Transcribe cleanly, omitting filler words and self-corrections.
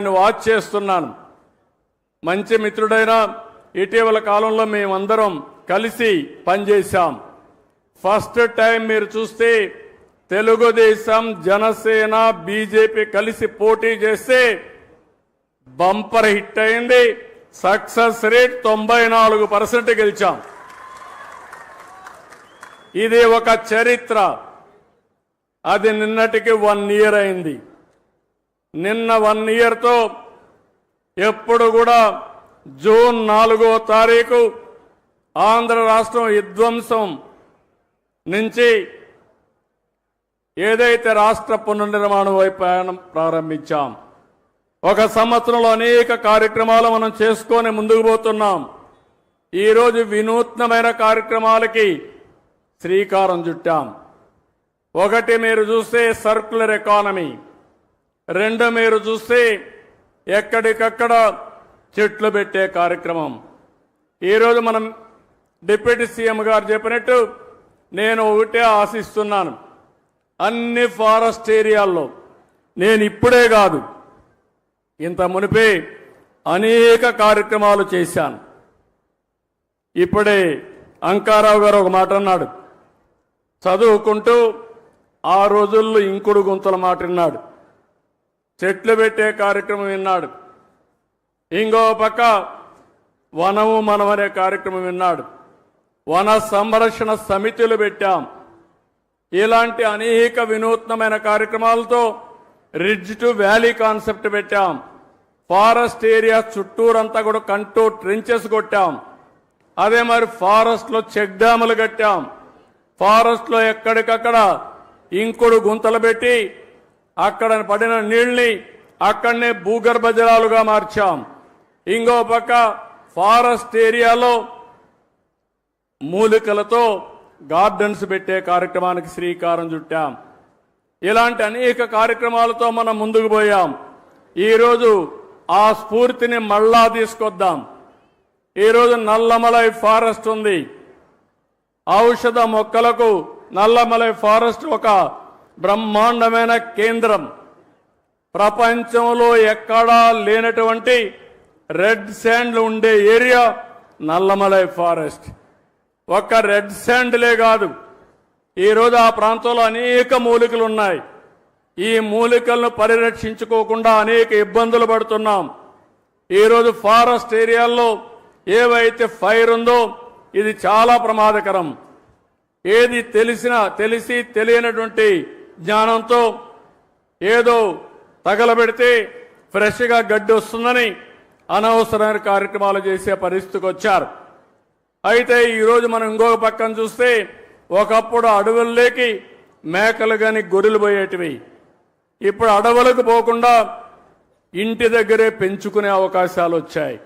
Watch చేస్తున్నాను. మంచి మిత్రుడైన ఇటీవల కాలంలో మేమందరం కలిసి పనిచేశాం. ఫస్ట్ టైం మీరు చూస్తే తెలుగుదేశం, జనసేన, బీజేపీ కలిసి పోటీ చేస్తే బంపర్ హిట్ అయింది. సక్సెస్ రేట్ 94% గెలిచాం. ఇది ఒక చరిత్ర. అది నిన్నటికి 1 year అయింది. నిన్న 1 yearతో ఎప్పుడు కూడా జూన్ 4వ తారీఖు ఆంధ్ర రాష్ట్రం విధ్వంసం నుంచి ఏదైతే రాష్ట్ర పునర్నిర్మాణం వైపు ప్రారంభించాం. ఒక సంవత్సరంలో అనేక కార్యక్రమాలు మనం చేసుకొని ముందుకు పోతున్నాం. ఈరోజు వినూత్నమైన కార్యక్రమాలకి శ్రీకారం చుట్టాం. ఒకటి మీరు చూస్తే సర్క్యులర్ ఎకానమీ, 2 మీరు చూస్తే ఎక్కడికక్కడ చెట్లు పెట్టే కార్యక్రమం. ఈరోజు మనం డిప్యూటీ సీఎం గారు చెప్పినట్టు నేను ఒకటే ఆశిస్తున్నాను, అన్ని ఫారెస్ట్ ఏరియాల్లో నేను ఇప్పుడే కాదు ఇంత మునిపే అనేక కార్యక్రమాలు చేశాను. ఇప్పుడే అంకారావు గారు ఒక మాట అన్నాడు, చదువుకుంటూ ఆ రోజుల్లో ఇంకుడు గుంతల మాట విన్నాడు, చెట్లు పెట్టే కార్యక్రమం విన్నాడు, ఇంకో పక్క వనము మనం అనే కార్యక్రమం విన్నాడు, వన సంరక్షణ సమితులు పెట్టాం. ఇలాంటి అనేక వినూత్నమైన కార్యక్రమాలతో రిడ్జ్ టు వ్యాలీ కాన్సెప్ట్ పెట్టాం. ఫారెస్ట్ ఏరియా చుట్టూరంతా కూడా కంటోర్ ట్రెంచెస్ కొట్టాం. అదే మరి ఫారెస్ట్ లో చెక్ డ్యాములు కట్టాం. ఫారెస్ట్ లో ఎక్కడికక్కడ ఇంకుడు గుంతలు పెట్టి అక్కడ పడిన నీళ్ని అక్కడనే భూగర్భ జలాలుగా మార్చాం. ఇంకో పక్క ఫారెస్ట్ ఏరియాలో మూలికలతో గార్డెన్స్ పెట్టే కార్యక్రమానికి శ్రీకారం చుట్టాం. ఇలాంటి అనేక కార్యక్రమాలతో మనం ముందుకు పోయాం. ఈరోజు ఆ స్ఫూర్తిని మళ్ళా తీసుకొద్దాం. ఈరోజు నల్లమలై ఫారెస్ట్ ఉంది. ఔషధ మొక్కలకు నల్లమలై ఫారెస్ట్ ఒక బ్రహ్మాండమైన కేంద్రం. ప్రపంచంలో ఎక్కడా లేనటువంటి రెడ్ శాండ్లు ఉండే ఏరియా నల్లమలై ఫారెస్ట్. ఒక్క రెడ్ శాండ్లే కాదు, ఈరోజు ఆ ప్రాంతంలో అనేక మూలికలు ఉన్నాయి. ఈ మూలికలను పరిరక్షించుకోకుండా అనేక ఇబ్బందులు పడుతున్నాం. ఈరోజు ఫారెస్ట్ ఏరియాల్లో ఏవైతే ఫైర్ ఉందో ఇది చాలా ప్రమాదకరం. ఏది తెలిసి తెలియనటువంటి జ్ఞానంతో ఏదో తగలబెడితే ఫ్రెష్గా గడ్డి వస్తుందని అనవసరమైన కార్యక్రమాలు చేసే పరిస్థితికి వచ్చారు. అయితే ఈరోజు మనం ఇంకొక పక్కన చూస్తే ఒకప్పుడు అడవుల్లోకి మేకలు కానీ గొర్రెలు పోయేటివి. ఇప్పుడు అడవులకు పోకుండా ఇంటి దగ్గరే పెంచుకునే అవకాశాలు వచ్చాయి.